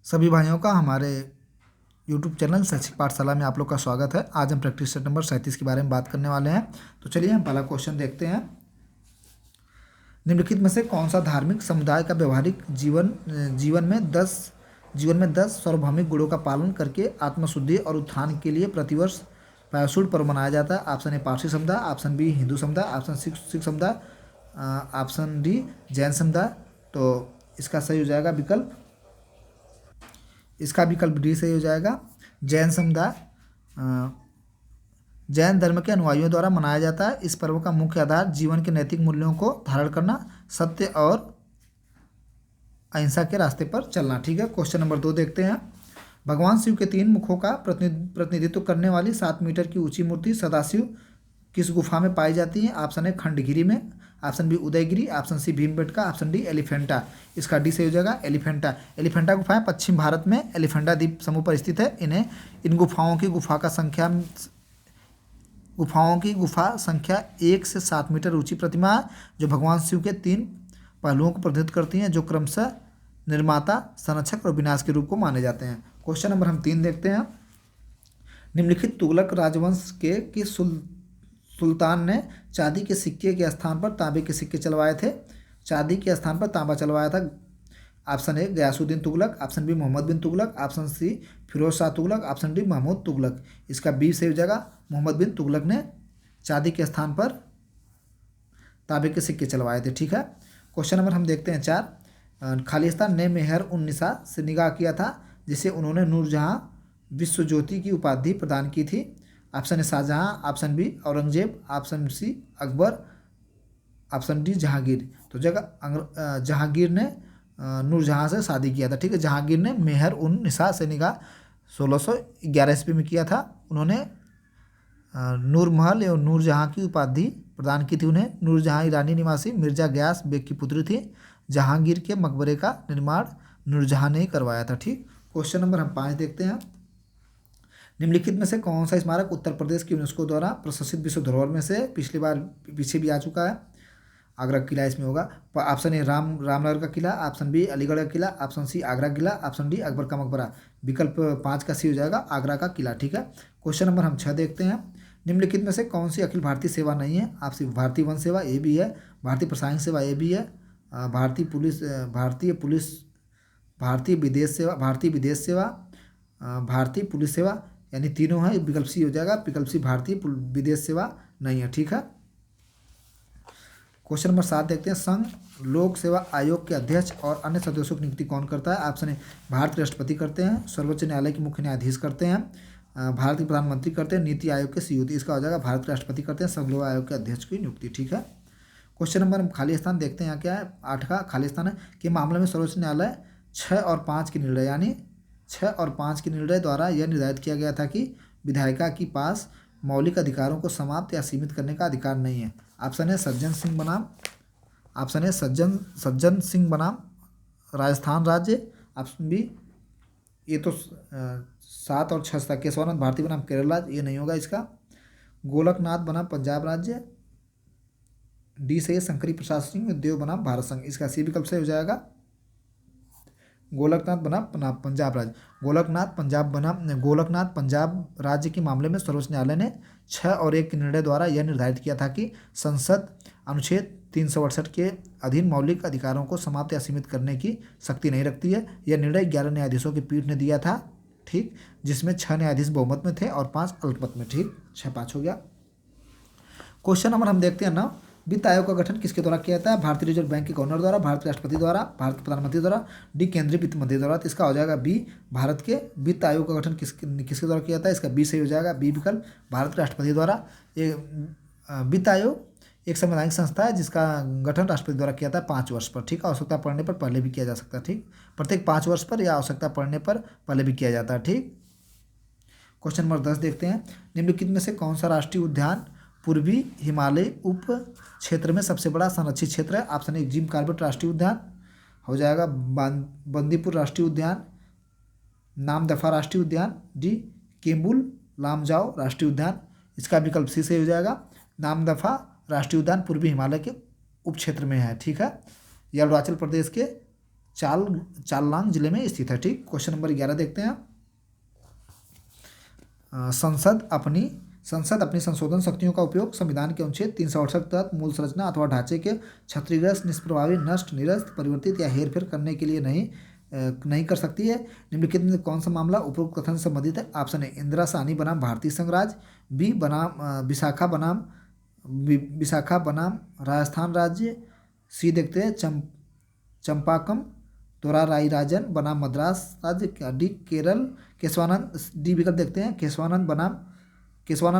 सभी भाइयों का हमारे YouTube चैनल शैक्षिक पाठशाला में आप लोग का स्वागत है। आज हम प्रैक्टिस सेट नंबर 37 के बारे में बात करने वाले हैं। तो चलिए हम पहला क्वेश्चन देखते हैं। निम्नलिखित में से कौन सा धार्मिक समुदाय का व्यवहारिक जीवन में 10 सार्वभौमिक गुणों का पालन करके आत्मशुद्धि और उत्थान के लिए प्रतिवर्ष पैराशूट पर्व मनाया जाता है? ऑप्शन ए पारसी समुदाय, ऑप्शन बी हिंदू समुदाय, ऑप्शन सिख समुदाय, ऑप्शन डी जैन समुदाय। तो इसका सही हो जाएगा विकल्प, इसका विकल्प डी सही हो जाएगा। जैन समुदाय जैन धर्म के अनुयायियों द्वारा मनाया जाता है। इस पर्व का मुख्य आधार जीवन के नैतिक मूल्यों को धारण करना, सत्य और अहिंसा के रास्ते पर चलना। ठीक है, क्वेश्चन नंबर 2 देखते हैं। भगवान शिव के 3 मुखों का प्रतिनिधित्व करने वाली 7 मीटर की ऊंची मूर्ति सदाशिव किस गुफा में पाई जाती है? ऑप्शन ए खंडगिरी में, option B Udayagiri, option C Bhimbetka, option D Elephanta. इसका डी सही हो जाएगा एलिफेंटा। एलिफेंटा गुफाएं पश्चिम भारत में एलिफेंटा द्वीप समूह पर स्थित है। इन गुफाओं की गुफा संख्या 1 से 7 मीटर ऊंची प्रतिमा है, जो भगवान शिव के 3 पहलुओं को प्रतिनिधित्व करती हैं, जो क्रमशः निर्माता, संरक्षक और विनाश के रूप को माने जाते हैं। क्वेश्चन नंबर हम 3 देखते हैं। निम्नलिखित तुगलक राजवंश के किस सुल्तान ने चांदी के सिक्के के स्थान पर तांबे के सिक्के चलवाए थे? चांदी के स्थान पर तांबा चलवाया था। Option A Ghiyasuddin Tughlaq, option B Muhammad bin Tughlaq, option C Firoz Shah Tughlaq, option D Mahmud Tughlaq. इसका बी सही हो जाएगा, मोहम्मद बिन तुगलक ने चांदी के स्थान पर तांबे के सिक्के चलवाए थे। ठीक है, क्वेश्चन नंबर हम देखते हैं 4। खालिस्तान ने मेहर उन निसा से निकाह किया था, जिसे उन्होंने नूरजहां विश्व ज्योति की उपाधि प्रदान की थी। Option A Shahjahan, option B Aurangzeb, option C Akbar, option D Jahangir. तो जहांगीर ने नूरजहां से शादी किया था। ठीक है, जहांगीर ने मेहर उन निसा से निकाह 1611 ईस्वी में किया था। उन्होंने नूरमहल एवं नूरजहां की उपाधि प्रदान की थी उन्हें। नूरजहां ईरानी निवासी मिर्जा गयास बेग की पुत्री थी। जहांगीर के मकबरे का निर्माण नूरजहां ने ही करवाया था। ठीक, क्वेश्चन नंबर हम 5 देखते हैं। निम्नलिखित में से कौन सा स्मारक उत्तर प्रदेश की यूनेस्को द्वारा प्रशासित विश्व धरोहर में से पीछे भी आ चुका है? आगरा किला इसमें होगा। ऑप्शन ए रामनगर का किला, ऑप्शन बी अलीगढ़ का किला, ऑप्शन सी आगरा किला, ऑप्शन डी अकबर का मकबरा। विकल्प 5 का सी हो जाएगा आगरा का किला। ठीक है, क्वेश्चन नंबर हम 6 देखते हैं। निम्नलिखित में से कौन सी अखिल भारतीय सेवा नहीं है? आपसे भारतीय वन सेवा ये भी है, भारतीय प्रशासनिक सेवा ये भी है, भारतीय पुलिस, भारतीय विदेश सेवा, भारतीय पुलिस सेवा, यानी तीनों है। विकल्प सी हो जाएगा, विकल्प सी भारतीय विदेश सेवा नहीं है। ठीक है, क्वेश्चन नंबर 7 देखते हैं। संघ लोक सेवा आयोग के अध्यक्ष और अन्य सदस्यों की नियुक्ति कौन करता है? ऑप्शन ए भारत के राष्ट्रपति करते हैं, सर्वोच्च न्यायालय के मुख्य न्यायाधीश करते हैं, भारत के प्रधानमंत्री करते हैं, नीति आयोग के सीईओ। इसका हो जाएगा भारत के राष्ट्रपति करते हैं संघ लोक आयोग के अध्यक्ष की नियुक्ति। ठीक है, क्वेश्चन नंबर हम खाली स्थान देखते हैं। यहाँ क्या है? 8 का खाली स्थान है के मामले में सर्वोच्च न्यायालय 6 और 5 के निर्णय, यानी 6 और 5 के निर्णय द्वारा यह निर्धारित किया गया था कि विधायिका के पास मौलिक अधिकारों को समाप्त या सीमित करने का अधिकार नहीं है। ऑप्शन ए सज्जन सिंह बनाम राजस्थान राज्य, ऑप्शन बी ये तो 7 और 6 था केशवानंद भारती बनाम केरल राज्य, ये नहीं होगा इसका। गोलकनाथ बनाम पंजाब राज्य, डी से शंकरी प्रसाद सिंह देव बनाम भारत संघ। इसका सी विकल्प से हो जाएगा गोलकनाथ बनाम पंजाब राज्य। गोलकनाथ पंजाब राज्य के मामले में सर्वोच्च न्यायालय ने 6 और 1 के निर्णय द्वारा यह निर्धारित किया था कि संसद अनुच्छेद 368 के अधीन मौलिक अधिकारों को समाप्त या सीमित करने की शक्ति नहीं रखती है। यह निर्णय 11 न्यायाधीशों की पीठ ने दिया था। ठीक, जिसमें 6 न्यायाधीश बहुमत में थे और 5 अल्पमत में। ठीक, 6-5 हो गया। क्वेश्चन नंबर हम देखते हैं ना। वित्त आयोग का गठन किसके द्वारा किया जाता है? भारतीय रिजर्व बैंक के गवर्नर द्वारा, भारत के राष्ट्रपति द्वारा, भारत के प्रधानमंत्री द्वारा, डी केंद्रीय वित्त मंत्री द्वारा। तो इसका हो जाएगा बी, भारत के वित्त आयोग का गठन किसके द्वारा किया जाता है? इसका बी सही हो जाएगा, बी विकल्प, भारत के राष्ट्रपति द्वारा। ये वित्त आयोग एक संवैधानिक संस्था है जिसका गठन राष्ट्रपति द्वारा किया जाता है 5 वर्ष पर। ठीक, आवश्यकता पड़ने पर पहले भी किया जा सकता है। ठीक, प्रत्येक 5 वर्ष पर या आवश्यकता पड़ने पर पहले भी किया जाता है। ठीक, क्वेश्चन नंबर 10 देखते हैं। निम्नलिखित में से कौन सा राष्ट्रीय उद्यान पूर्वी हिमालय उप क्षेत्र में सबसे बड़ा संरक्षित क्षेत्र है? ऑप्शन ए जिम कॉर्बेट राष्ट्रीय उद्यान हो जाएगा, बंदीपुर राष्ट्रीय उद्यान, नामदफा राष्ट्रीय उद्यान, डी केम्बुल लामजाओ राष्ट्रीय उद्यान। इसका विकल्प सी से हो जाएगा, नामदफा राष्ट्रीय उद्यान पूर्वी हिमालय के उप क्षेत्र में है। ठीक है, यह अरुणाचल प्रदेश के चाललांग जिले में स्थित है। ठीक, क्वेश्चन नंबर 11 देखते हैं। संसद अपनी संशोधन शक्तियों का उपयोग संविधान के अनुच्छेद 368 तहत मूल संरचना अथवा ढांचे के क्षतिग्रस्त, निष्प्रभावी, नष्ट, निरस्त, परिवर्तित या हेरफेर करने के लिए नहीं कर सकती है। निम्नलिखित में कौन सा मामला उपरोक्त कथन से संबंधित है? ऑप्शन ए इंदिरा साहनी बनाम भारतीय संघ राज्य, बी बनाम विशाखा बनाम राजस्थान राज्य, सी देखते हैं चंपाकम तोराराई राजन बनाम मद्रास राज्य, डी केरल केशवानंद, डी विकल्प देखते हैं केशवानंद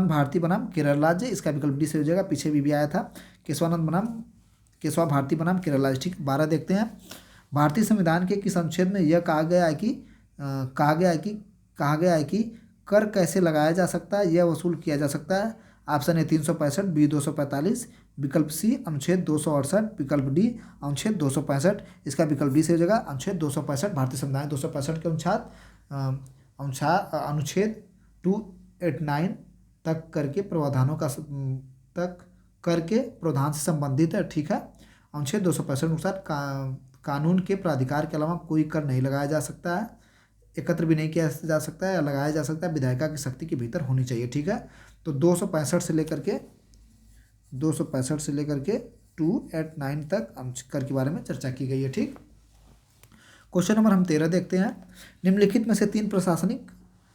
भारती बनाम केरल राज्य। इसका विकल्प डी से हो जाएगा, पीछे भी आया था केशवा भारती बनाम केरल राज्य। ठीक, 12 देखते हैं। भारतीय संविधान के किस अनुच्छेद में यह कहा गया है कि कर कैसे लगाया जा सकता है, यह वसूल किया जा सकता है? ऑप्शन ए 365, बी 245, विकल्प सी अनुच्छेद 268, विकल्प डी अनुच्छेद 265। इसका विकल्प डी से हो जाएगा अनुच्छेद 265। भारतीय संविधान 265 के अनुच्छेद 289 तक करके प्रावधान से संबंधित है। ठीक है, अनुच्छेद 265 के अनुसार कानून के प्राधिकार के अलावा कोई कर नहीं लगाया जा सकता है, एकत्र भी नहीं किया जा सकता है या लगाया जा सकता है, विधायिका की शक्ति के भीतर होनी चाहिए। ठीक है, तो 265 से लेकर के 289 तक कर के बारे में चर्चा की गई है। ठीक, क्वेश्चन नंबर हम 13 देखते हैं। निम्नलिखित में से 3 प्रशासनिक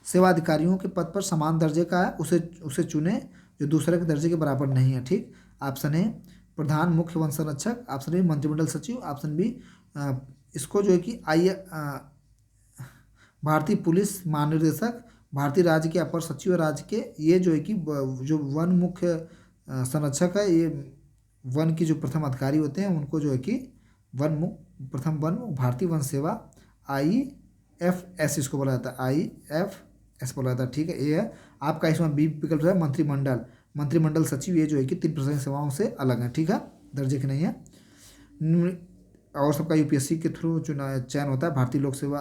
सेवा अधिकारियों के पद पर समान दर्जे का है, उसे चुने जो दूसरे के दर्जे के बराबर नहीं है। ठीक, ऑप्शन ए प्रधान मुख्य वन संरक्षक, ऑप्शन बी मंत्रिमंडल सचिव, ऑप्शन बी इसको जो है कि भारतीय पुलिस महानिदेशक, भारतीय राज्य के अपर सचिव राज्य के, ये जो है कि जो वन मुख्य संरक्षक है, ये वन की जो प्रथम अधिकारी होते हैं उनको जो है कि प्रथम वन भारतीय वन सेवा IFS इसको बोला जाता है, IFS बोला जाता है। ठीक है, ये है आपका। इसमें बी विकल्प है मंत्रिमंडल सचिव, ये जो है कि 3 प्रशासनिक सेवाओं से अलग है। ठीक है, दर्जे की नहीं है। और सबका UPSC के थ्रू चयन होता है। भारतीय लोक सेवा,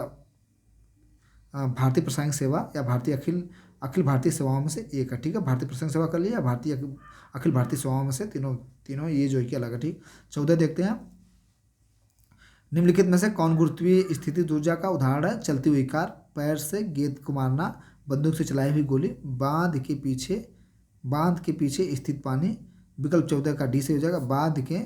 भारतीय प्रशासनिक सेवा या भारतीय अखिल भारतीय सेवाओं में से एक है। ठीक है, भारतीय प्रशासनिक सेवा कर लिया, भारतीय अखिल भारतीय सेवाओं में से तीनों ये जो है कि अलग है। ठीक, 14 देखते हैं। निम्नलिखित में से कौन गुरुत्वीय स्थिति ऊर्जा का उदाहरण है? चलती हुई कार, पैर से गेंद को मारना, बंदूक से चलाई हुई गोली, बांध के पीछे स्थित पानी। विकल्प 14 का डी से हो जाएगा, बांध के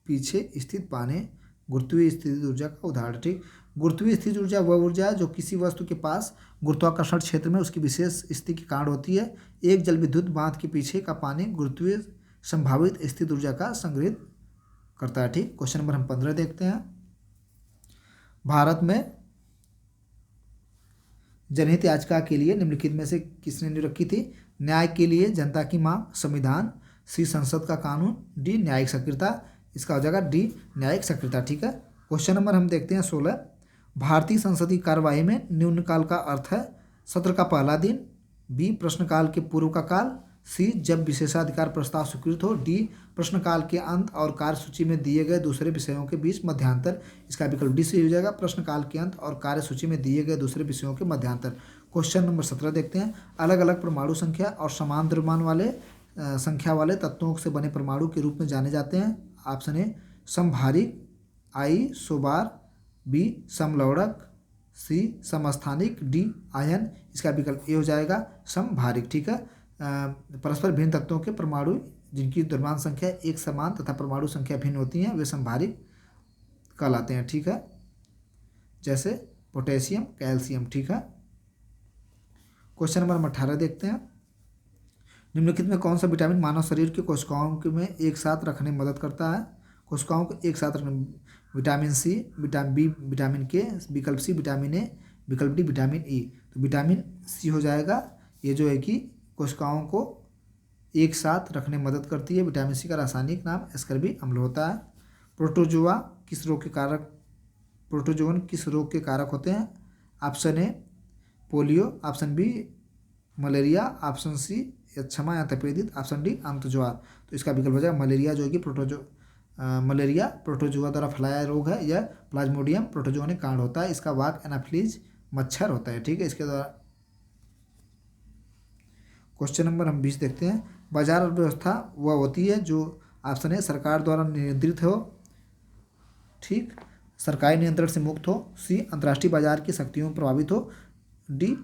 पीछे स्थित पानी गुरुत्वीय स्थिति ऊर्जा का उदाहरण। ठीक, गुरुत्वीय स्थिति ऊर्जा वह ऊर्जा है जो किसी वस्तु के पास गुरुत्वाकर्षण क्षेत्र में उसकी विशेष स्थिति के कारण होती है। एक जल विद्युत बांध के पीछे का पानी गुरुत्वीय संभावित स्थिति ऊर्जा का संग्रहित करता है। ठीक, क्वेश्चन नंबर हम 15 देखते हैं। भारत में जनहित याचिका के लिए निम्नलिखित में से किसने नींव रखी थी? न्याय के लिए जनता की मांग, संविधान, सी संसद का कानून, डी न्यायिक सक्रियता। इसका हो जाएगा डी न्यायिक सक्रियता। ठीक है, क्वेश्चन नंबर हम देखते हैं 16। भारतीय संसदीय कार्यवाही में निम्नकाल का अर्थ है? सत्र का पहला दिन, बी प्रश्नकाल के पूर्व का काल, सी जब विशेषाधिकार प्रस्ताव स्वीकृत हो, डी प्रश्नकाल के अंत और कार्यसूची में दिए गए दूसरे विषयों के बीच मध्यांतर। इसका विकल्प डी से हो जाएगा, प्रश्नकाल के अंत और कार्यसूची में दिए गए दूसरे विषयों के मध्यांतर। क्वेश्चन नंबर 17 देखते हैं। अलग अलग परमाणु संख्या और समान द्रव्यमान वाले संख्या वाले तत्वों से बने परमाणु के रूप में जाने जाते हैं। ऑप्शन ए समभारिक, आइसोबार, बी समलवणक, सी समस्थानिक, डी आयन। इसका विकल्प ए हो जाएगा समभारिक। ठीक है, परस्पर भिन्न तत्वों के परमाणु जिनकी द्रव्यमान संख्या एक समान तथा परमाणु संख्या भिन्न होती हैं वे समभारिक कहलाते हैं। ठीक है, जैसे पोटेशियम, कैल्शियम। ठीक है, क्वेश्चन नंबर 18 देखते हैं। निम्नलिखित में कौन सा विटामिन मानव शरीर की कोशिकाओं में एक साथ रखने में मदद करता है? कोशिकाओं को एक साथ रखने, vitamin C, vitamin B, vitamin K, विकल्प सी विटामिन ए, विकल्प डी विटामिन ई। तो विटामिन सी हो जाएगा, ये जो है कि कोशिकाओं को एक साथ रखने में मदद करती है। विटामिन सी का रासायनिक नाम एस्कर्बिक अम्ल होता है। प्रोटोजोआ किस रोग के कारक होते हैं? Option A polio, option B malaria, option C यक्षमा या तपेदिक, ऑप्शन डी अंतज्वार। तो इसका विकल्प हो जाएगा मलेरिया, जो कि मलेरिया प्रोटोजोआ द्वारा फैलाया रोग है। यह प्लाज्मोडियम प्रोटोजोनिक कारण होता है। इसका वाहक एनाफिलीज मच्छर होता है। ठीक है, इसके द्वारा। क्वेश्चन नंबर हम 20 देखते हैं। बाजार अर्थव्यवस्था वह होती है जो, ऑप्शन है सरकार द्वारा नियंत्रित हो। ठीक, सरकारी नियंत्रण से मुक्त हो। सी, अंतर्राष्ट्रीय बाजार की शक्तियों में प्रभावित हो। डी,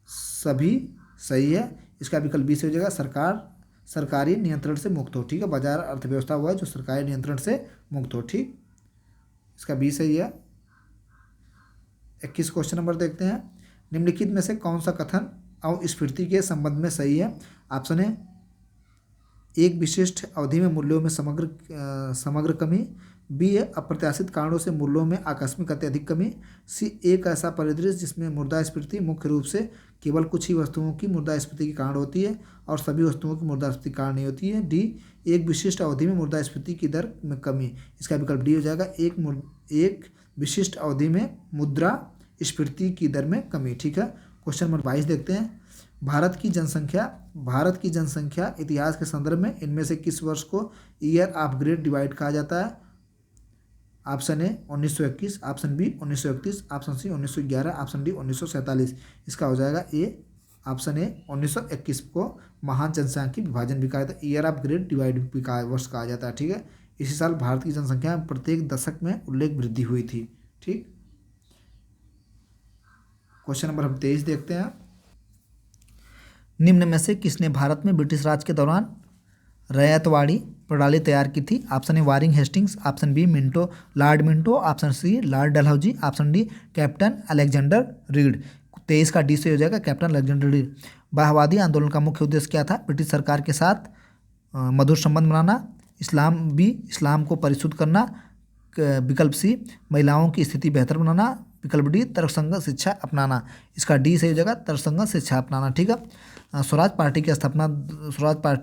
सभी सही है। इसका विकल्प बी से हो जाएगा, सरकारी नियंत्रण से मुक्त हो। ठीक है, बाजार अर्थव्यवस्था हुआ है जो सरकारी नियंत्रण से मुक्त हो। ठीक, इसका बी सही है। 21 क्वेश्चन नंबर देखते हैं। निम्नलिखित में से कौन सा कथन अपस्फीति के संबंध में सही है? ऑप्शन है, एक विशिष्ट अवधि में मूल्यों में समग्र कमी। बी है, अप्रत्याशित कारणों से मूल्यों में आकस्मिक अत्यधिक कमी। सी, एक ऐसा परिदृश्य जिसमें मुद्रास्फीति मुख्य रूप से केवल कुछ ही वस्तुओं की मुद्रास्फीति के कारण होती है और सभी वस्तुओं की मुद्रास्फीति के कारण नहीं होती है। डी, एक विशिष्ट अवधि में मुद्रास्फीति की दर में कमी। इसका विकल्प डी हो जाएगा, एक विशिष्ट अवधि में मुद्रास्फीति की दर में कमी। ठीक है, क्वेश्चन नंबर 22 देखते हैं। भारत की जनसंख्या इतिहास के संदर्भ में इनमें से किस वर्ष को ईयर ऑफ ग्रेट डिवाइड कहा जाता है? Option A 1921, option B 1931, option C 1911, option D 1947। इसका हो जाएगा ए, ऑप्शन ए 1921 को महान जनसांख्यिक विभाजन भी कहा जाता है, ईयर ऑफ ग्रेट डिवाइड भी वर्ष कहा जाता है। ठीक है, इसी साल भारत की जनसंख्या में प्रत्येक दशक में उल्लेख वृद्धि हुई थी। ठीक, क्वेश्चन नंबर हम 23 देखते हैं। निम्न में से किसने भारत में ब्रिटिश राज के दौरान रैयतवाड़ी प्रणाली तैयार की थी? Option A Warren Hastings, option B Lord Minto, option C Lord Dalhousie, option D Captain Alexander Reed. 23 का डी से हो जाएगा, कैप्टन अलेक्जेंडर रीड। बाहवादी आंदोलन का मुख्य उद्देश्य क्या था? ब्रिटिश सरकार के साथ मधुर संबंध बनाना। इस्लाम को परिशुद्ध करना। विकल्प सी, महिलाओं की स्थिति बेहतर बनाना। विकल्प डी, तर्कसंगत शिक्षा अपनाना। इसका डी सही हो जाएगा, तर्कसंगत शिक्षा अपनाना। ठीक है, स्वराज पार्टी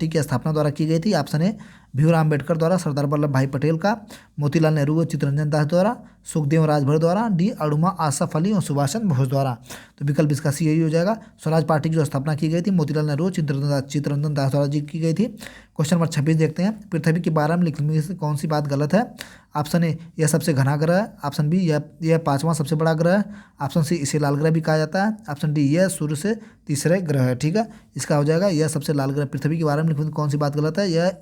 की स्थापना द्वारा की गई थी। ऑप्शन ए भीमराव अम्बेडकर द्वारा, सरदार वल्लभ भाई पटेल का, मोतीलाल नेहरू व चित्तरंजन दास द्वारा, सुखदेव राजभर द्वारा, डी अरुणा आसफ अली और सुभाष चंद्र बोस द्वारा। तो विकल्प इसका सी यही हो जाएगा। स्वराज पार्टी की जो स्थापना की गई थी मोतीलाल नेहरू और चित्तरंजन दास द्वारा जी की गई थी। क्वेश्चन नंबर 26 देखते हैं। पृथ्वी के बारे में लिखने में से कौन सी बात गलत है? ऑप्शन ए, यह सबसे घना ग्रह है। ऑप्शन बी, यह पांचवा सबसे बड़ा ग्रह है। ऑप्शन सी, इसे लाल ग्रह भी कहा जाता है। ऑप्शन डी, यह सूर्य से तीसरे ग्रह है। ठीक है, इसका हो जाएगा यह सबसे लाल ग्रह। पृथ्वी के बारे में लिखने में कौन सी बात गलत है? यह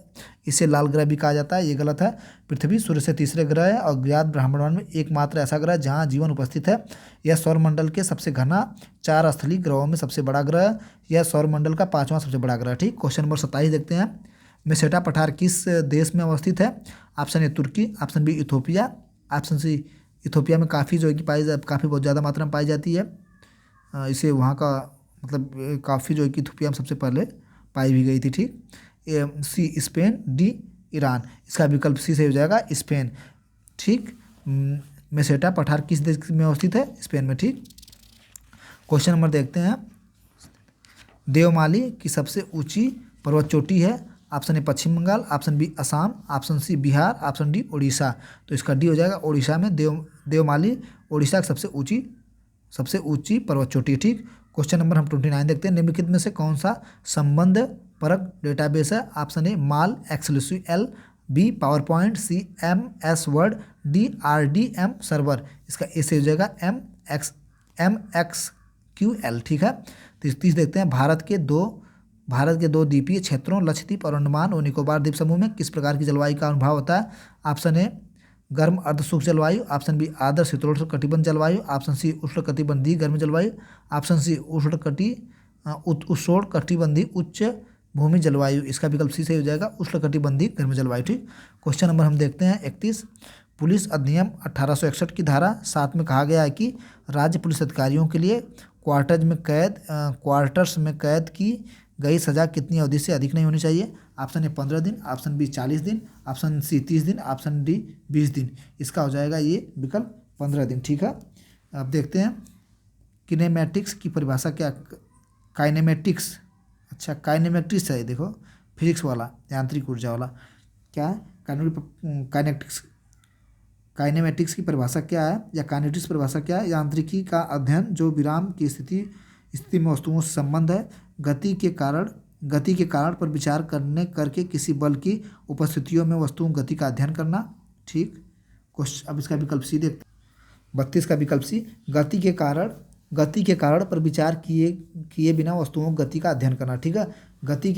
इसे लाल ग्रह भी कहा जाता है, ये गलत है। पृथ्वी सूर्य से तीसरे ग्रह है और ज्ञात ब्रह्मांड में एकमात्र ऐसा ग्रह जहाँ जीवन उपस्थित है। यह सौरमंडल के सबसे घना 4 स्थलीय ग्रहों में सबसे बड़ा ग्रह है। यह सौरमंडल का 5वां सबसे बड़ा ग्रह। ठीक, क्वेश्चन नंबर 27 देखते हैं। मेसेटा पठार किस देश में अवस्थित है? ऑप्शन ए तुर्की, option B Ethiopia, option C Ethiopia में काफ़ी जो है कि काफ़ी बहुत ज़्यादा मात्रा में पाई जाती है। इसे वहाँ का मतलब काफ़ी जो है कि इथोपिया में सबसे पहले पाई भी गई थी। ठीक, सी स्पेन, डी ईरान। इसका विकल्प सी से हो जाएगा, स्पेन। ठीक, मेसेटा पठार किस देश में अवस्थित है? स्पेन में। ठीक, क्वेश्चन नंबर देखते हैं। देवमाली की सबसे ऊंची पर्वत चोटी है। Option A Paschim Bangal, option B Assam, option C Bihar, option D Orissa. तो इसका डी हो जाएगा, उड़ीसा में देवमाली उड़ीसा की सबसे ऊंची पर्वत चोटी। ठीक, क्वेश्चन नंबर हम 29 देखते हैं। निम्नलिखित में से कौन सा संबंध परक डेटाबेस है? ऑप्शन ए माल Excel, B PowerPoint, C MS Word, D RDM server. इसका ए से हो जाएगा MXQL। ठीक है, 30 देखते हैं। भारत के दो द्वीपीय क्षेत्रों लक्षद्वीप और अंडमान और निकोबार द्वीप समूह में किस प्रकार की जलवायु का अनुभव होता है? ऑप्शन ए गर्म अर्धशुष्क जलवायु, ऑप्शन बी आर्द्र शीतोष्ण कटिबंध जलवायु, ऑप्शन सी उष्णकटिबंधीय गर्म जलवायु, ऑप्शन सी उष्णकटिबंधीय उच्च भूमि जलवायु। इसका विकल्प सी से हो जाएगा, उष्णकटिबंधीय गर्म जलवायु। ठीक, क्वेश्चन नंबर हम देखते हैं 31। पुलिस अधिनियम 1861 की धारा 7 में कहा गया है कि राज्य पुलिस अधिकारियों के लिए क्वार्टर्स में कैद की गई सजा कितनी अवधि से अधिक नहीं होनी चाहिए? ऑप्शन ए 15 दिन, ऑप्शन बी 40 दिन, ऑप्शन सी 30 दिन, ऑप्शन डी 20 दिन। इसका हो जाएगा ये विकल्प 15 दिन। ठीक है, अब देखते हैं किनेमैटिक्स की परिभाषा क्या। काइनेमेटिक्स, अच्छा काइनेमेटिक्स है, देखो फिजिक्स वाला, यांत्रिक ऊर्जा वाला। क्या है काइनेमेटिक्स की परिभाषा क्या है, या काइनेटिक्स परिभाषा क्या है? यांत्रिकी का अध्ययन जो विराम की स्थिति में वस्तुओं से संबंध है। गति के कारण पर विचार करके किसी बल की उपस्थितियों में वस्तुओं गति का अध्ययन करना। ठीक, क्वेश्चन अब इसका विकल्प सी देखते हैं। 32 का विकल्प सी, गति के कारण पर विचार किए बिना वस्तुओं गति का अध्ययन करना। ठीक है, गति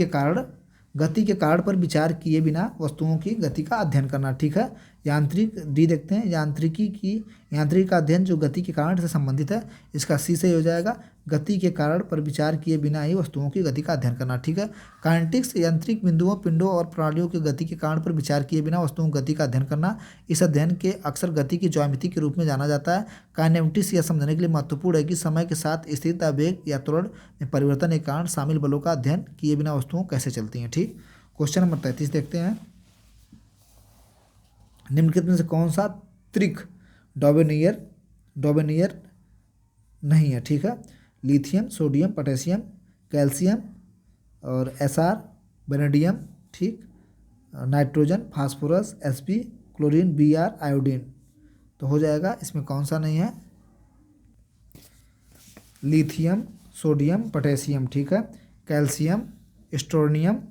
के कारण पर विचार किए बिना वस्तुओं की गति का अध्ययन करना। ठीक है, यांत्रिक डी देखते हैं, यांत्रिकी का अध्ययन जो गति के कारण से संबंधित है, इसका सी सही हो जाएगा। गति के कारण पर विचार किए बिना ही वस्तुओं की गति का अध्ययन करना, ठीक है। काइनेटिक्स यांत्रिक बिंदुओं, पिंडों और प्रणालियों की गति के कारण पर विचार किए बिना वस्तुओं की गति का अध्ययन करना। इस अध्ययन के अक्सर गति की ज्यामिति के रूप में जाना जाता है। काइनेमेटिक्स यह समझने के लिए महत्वपूर्ण है कि समय के साथ स्थिरता, वेग या त्वरण में परिवर्तन के कारण शामिल बलों का अध्ययन किए बिना वस्तुओं कैसे चलती हैं, ठीक। क्वेश्चन नंबर 33 देखते हैं। निम्नलिखित में से कौन सा त्रिक डोबेनियर नहीं है, ठीक है। लिथियम, सोडियम, पोटेशियम, कैल्शियम और Sr, वेनेडियम, ठीक। Nitrogen, phosphorus, Sp, chlorine, Br, iodine. तो हो जाएगा इसमें कौन सा नहीं है, लिथियम, सोडियम, पोटेशियम, ठीक है। कैल्शियम, स्ट्रोनियम,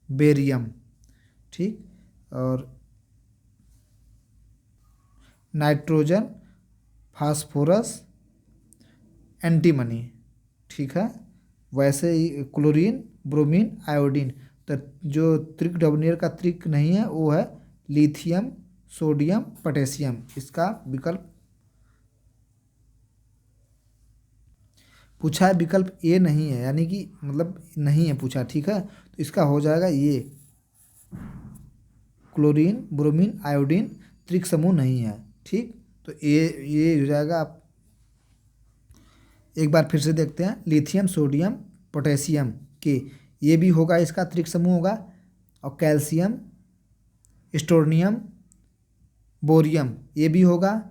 बेरियम, ठीक। और नाइट्रोजन, फास्फोरस, एंटीमनी, ठीक है। वैसे ही क्लोरीन, ब्रोमीन, आयोडीन। तो जो त्रिक डोबेनियर का त्रिक नहीं है वो है लिथियम, सोडियम, पोटेशियम। इसका विकल्प पूछा है, विकल्प ए नहीं है, यानी कि मतलब नहीं है पूछा, ठीक है। तो इसका हो जाएगा ये क्लोरीन, ब्रोमीन, आयोडीन त्रिक समूह नहीं है, ठीक। तो ये हो जाएगा। आप एक बार फिर से देखते हैं, लिथियम, सोडियम, पोटेशियम के ये भी होगा, इसका त्रिक समूह होगा। और कैल्शियम, स्ट्रोनियम, बोरियम ये भी होगा।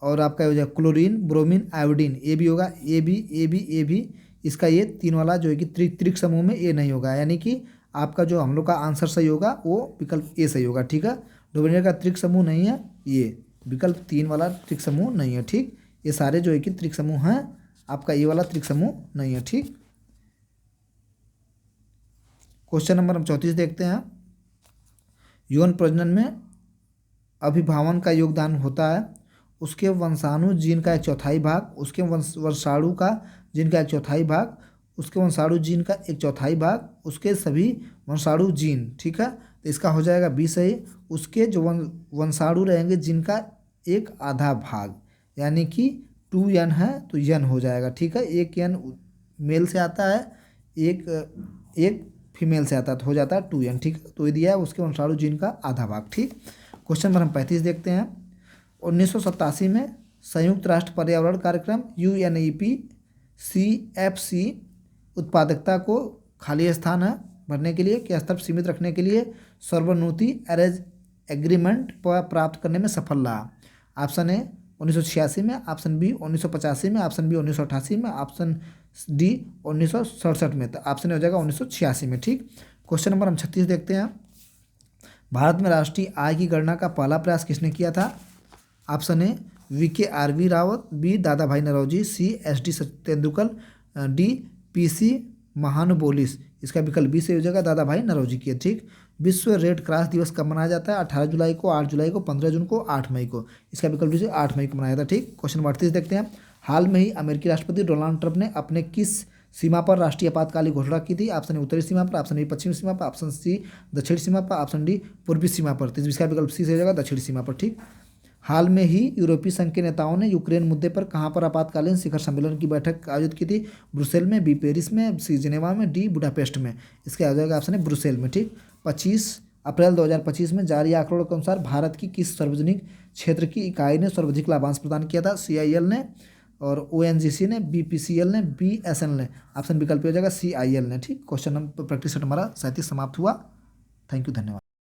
और आपका हो जाएगा क्लोरीन, ब्रोमीन, आयोडीन ये भी होगा। ये भी इसका ये तीन वाला जो है कि त्रिक समूह में ये नहीं होगा, यानी कि आपका जो हम लोग का आंसर सही होगा वो विकल्प ए सही होगा, ठीक है। डोबेनियर का त्रिक समूह नहीं है, ये विकल्प 3 वाला त्रिक समूह नहीं है, ठीक। ये सारे जो है कि त्रिक समूह हैं, आपका ये वाला त्रिक समूह नहीं है, ठीक। क्वेश्चन नंबर हम 34 देखते हैं। यौन प्रजनन में अभिभावन का योगदान होता है। उसके वंशाणु जीन का 1/4 भाग, उसके वंशाणु का जीन का 1/4 भाग, उसके वंशाणु जीन का 1/4 भाग, उसके सभी वंशाणु जीन, ठीक है। तो इसका हो जाएगा 20 सही। उसके जो वंशाणु रहेंगे जिनका 1/2 भाग, यानी कि 2n है तो n हो जाएगा, ठीक है। एक n मेल से आता है, एक फीमेल से आता है, तो हो जाता है 2n, ठीक है। तो ये दिया है उसके वंशाणु जीन का आधा भाग, ठीक। क्वेश्चन नंबर हम 35 देखते हैं। 1987 में संयुक्त राष्ट्र पर्यावरण कार्यक्रम UNEP CFC उत्पादकता को खाली स्थान है भरने के लिए के स्तर पर सीमित रखने के लिए सर्वनुमति एरेज एग्रीमेंट प्राप्त करने में सफल रहा। ऑप्शन ए 1986 में, ऑप्शन बी 1985 में, ऑप्शन बी 1988 में, ऑप्शन डी 1967 में। तो ऑप्शन हो जाएगा 1986 में, ठीक। क्वेश्चन नंबर हम 36 देखते हैं। भारत में राष्ट्रीय आय की गणना का पहला प्रयास किसने किया था? Option A VKRV Rawat, B Dadabhai Naoroji, C SD Tendulkar, D PC महानुबोलिस। इसका विकल्प बी से हो जाएगा दादा भाई नौरोजी की, ठीक। विश्व रेड क्रॉस दिवस कब मनाया जाता है? 18 जुलाई को, 8 जुलाई को, 15 जून को, 8 मई को। इसका विकल्प बी से 8 मई को मनाया जाता है, ठीक। क्वेश्चन 38 देखते हैं। हाल में ही अमेरिकी राष्ट्रपति डोनाल्ड ट्रंप ने अपने किस सीमा पर राष्ट्रीय आपातकाल की घोषणा की थी? ऑप्शन ए उत्तरी सीमा पर, ऑप्शन बी पश्चिमी सीमा पर, ऑप्शन सी दक्षिण सीमा पर, ऑप्शन डी पूर्वी सीमा पर। तो इसका विकल्प सी से हो जाएगा दक्षिणी सीमा पर, ठीक। हाल में ही यूरोपीय संघ के नेताओं ने यूक्रेन मुद्दे पर कहां पर आपातकालीन शिखर सम्मेलन की बैठक आयोजित की थी? ब्रुसेल में, बी पेरिस में, सी जिनेवा में, डी बुडापेस्ट में। इसका आ जाएगा ऑप्शन है ब्रुसेल में, ठीक। 25 अप्रैल 2025 में जारी आंकड़ों के अनुसार भारत की किस सार्वजनिक क्षेत्र की इकाई ने सर्वाधिक लाभांश प्रदान किया था? CIL ने, और ONGC ने, BPCL ने, BSNL ने। ऑप्शन विकल्प हो जाएगा CIL ने, ठीक। क्वेश्चन नंबर प्रैक्टिस सेट हमारा 37 समाप्त हुआ। थैंक यू, धन्यवाद।